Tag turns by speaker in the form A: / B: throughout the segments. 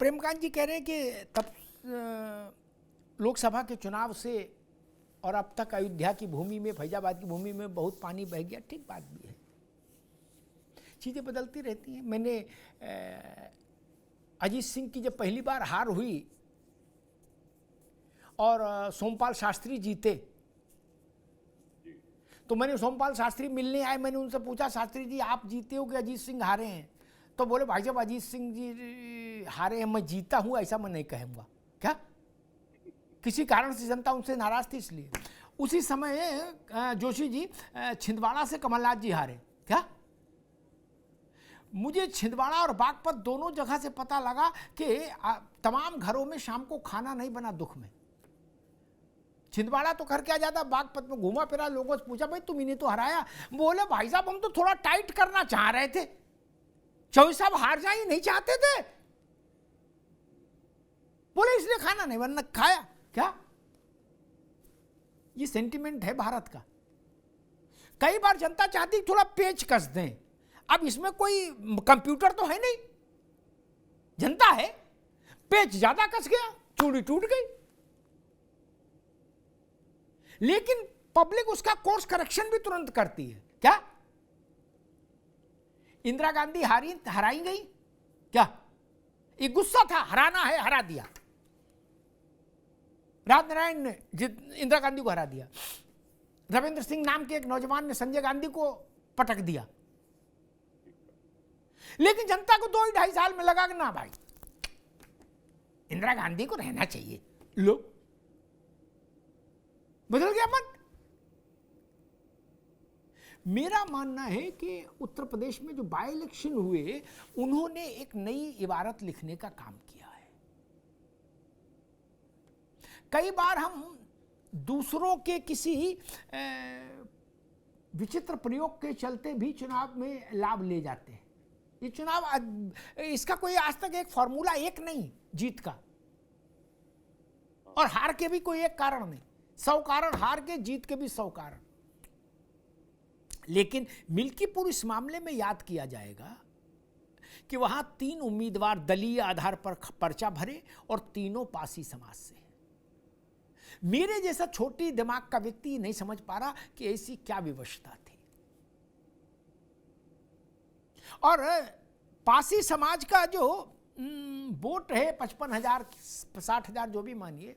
A: प्रेमकांत जी कह रहे हैं कि तब लोकसभा के चुनाव से और अब तक अयोध्या की भूमि में, फैजाबाद की भूमि में बहुत पानी बह गया। ठीक बात भी है, चीज़ें बदलती रहती हैं। मैंने अजीत सिंह की जब पहली बार हार हुई और सोमपाल शास्त्री जीते, तो मैंने सोमपाल शास्त्री मिलने आए, मैंने उनसे पूछा, शास्त्री जी आप जीते हो कि अजीत सिंह हारे हैं? तो बोले भाई साहब अजीत सिंह जी हारे हैं, मैं जीता हूं ऐसा मैं नहीं कहूँगा। क्या किसी कारण से जनता उनसे नाराज थी इसलिए। उसी समय जोशी जी छिंदवाड़ा से कमलनाथ जी हारे। क्या मुझे छिंदवाड़ा और बागपत दोनों जगह से पता लगा कि तमाम घरों में शाम को खाना नहीं बना दुख में। छिंदवाड़ा तो करके आ जाता, बागपत में घूमा फिरा, लोगों से पूछा भाई तुम इन्हें तो हराया। बोले भाई साहब हम तो थोड़ा टाइट करना चाह रहे थे, चौधरी साहब हार जाए नहीं चाहते थे। बोले इसलिए खाना नहीं बनना, खाया। क्या ये सेंटिमेंट है भारत का। कई बार जनता चाहती थोड़ा पेच कस दें। अब इसमें कोई कंप्यूटर तो है नहीं, जनता है, पेच ज्यादा कस गया, चूड़ी टूट गई। लेकिन पब्लिक उसका कोर्स करेक्शन भी तुरंत करती है। क्या इंदिरा गांधी हराई गई? क्या ये गुस्सा था, हराना है, हरा दिया। राजनारायण ने इंदिरा गांधी को हरा दिया। रविंद्र सिंह नाम के एक नौजवान ने संजय गांधी को पटक दिया। लेकिन जनता को 2-2.5 साल में लगा कि ना भाई इंदिरा गांधी को रहना चाहिए। लो बदल गया मन। मेरा मानना है कि उत्तर प्रदेश में जो बाय इलेक्शन हुए, उन्होंने एक नई इबारत लिखने का काम किया है। कई बार हम दूसरों के किसी विचित्र प्रयोग के चलते भी चुनाव में लाभ ले जाते हैं। ये चुनाव, इसका कोई आज तक एक फॉर्मूला एक नहीं जीत का, और हार के भी कोई एक कारण नहीं। 100 कारण हार के, जीत के भी 100 कारण। लेकिन मिल्कीपुर इस मामले में याद किया जाएगा कि वहां 3 उम्मीदवार दलीय आधार पर पर्चा भरे और तीनों पासी समाज से। मेरे जैसा छोटी दिमाग का व्यक्ति नहीं समझ पा रहा कि ऐसी क्या व्यवस्था थी। और पासी समाज का जो वोट है 55,000 60,000 जो भी मानिए,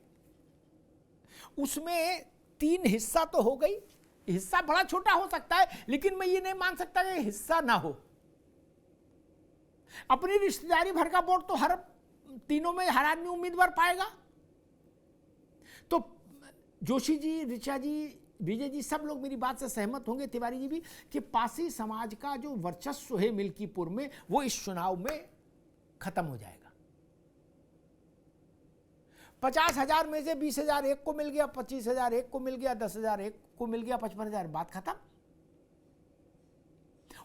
A: उसमें 3 हिस्सा तो हो गई। हिस्सा बड़ा छोटा हो सकता है, लेकिन मैं ये नहीं मान सकता कि हिस्सा ना हो। अपनी रिश्तेदारी भर का वोट तो हर तीनों में हर आदमी उम्मीदवार पाएगा। तो जोशी जी, ऋचा जी, विजय जी, सब लोग मेरी बात से सहमत होंगे, तिवारी जी भी, कि पासी समाज का जो वर्चस्व है मिल्कीपुर में, वो इस चुनाव में खत्म हो जाएगा। 50,000 में से 20,000 एक को मिल गया, 25,000 एक को मिल गया, 10,000 एक को मिल गया, 55,000, बात खत्म।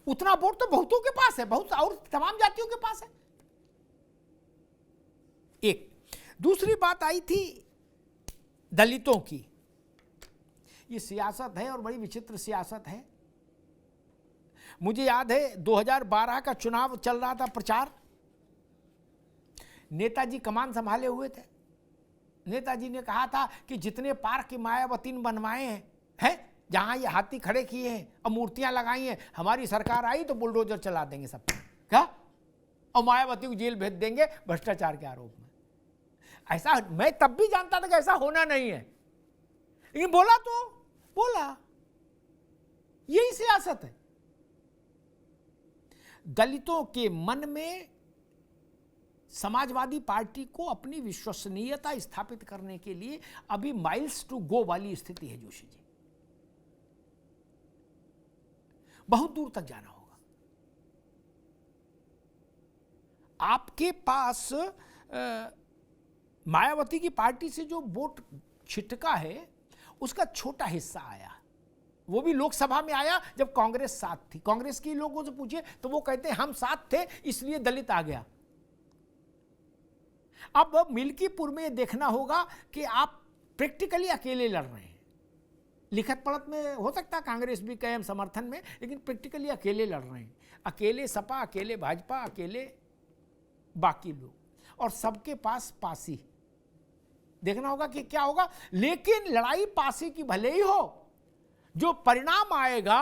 A: उतना वोट तो बहुतों के पास है, बहुत और तमाम जातियों के पास है। एक दूसरी बात आई थी दलितों की। ये सियासत है और बड़ी विचित्र सियासत है। मुझे याद है 2012 का चुनाव चल रहा था, प्रचार, नेताजी कमान संभाले हुए थे। नेताजी ने कहा था कि जितने पार्क मायावती ने बनवाए हैं, जहां ये हाथी खड़े किए हैं और मूर्तियां लगाई हैं, हमारी सरकार आई तो बुलडोजर चला देंगे सब। क्या? और मायावती को जेल भेज देंगे भ्रष्टाचार के आरोप में। ऐसा मैं तब भी जानता था कि ऐसा होना नहीं है, लेकिन बोला तो बोला। यही सियासत है। दलितों के मन में समाजवादी पार्टी को अपनी विश्वसनीयता स्थापित करने के लिए अभी माइल्स टू गो वाली स्थिति है जोशी जी। बहुत दूर तक जाना होगा। आपके पास मायावती की पार्टी से जो वोट छिटका है, उसका छोटा हिस्सा आया। वो भी लोकसभा में आया जब कांग्रेस साथ थी। कांग्रेस के लोगों से पूछिए तो वो कहते हैं हम साथ थे इसलिए दलित आ गया। अब मिल्कीपुर में देखना होगा कि आप प्रैक्टिकली अकेले लड़ रहे हैं। लिखत पढ़त में हो सकता है कांग्रेस भी कहे हम समर्थन में, लेकिन प्रैक्टिकली अकेले लड़ रहे हैं। अकेले सपा, अकेले भाजपा, अकेले बाकी लोग। और सबके पास पासी। देखना होगा कि क्या होगा, लेकिन लड़ाई पासी की भले ही हो, जो परिणाम आएगा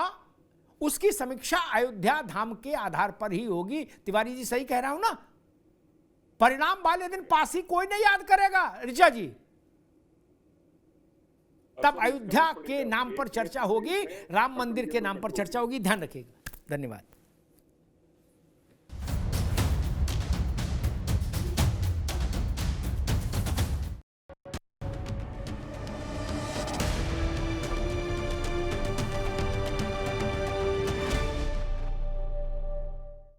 A: उसकी समीक्षा अयोध्या धाम के आधार पर ही होगी। तिवारी जी सही कह रहा हूं ना? परिणाम वाले दिन पासी कोई नहीं याद करेगा ऋचा जी, तब अयोध्या के नाम पर चर्चा होगी, राम मंदिर के नाम पर चर्चा होगी। ध्यान रखिएगा। धन्यवाद।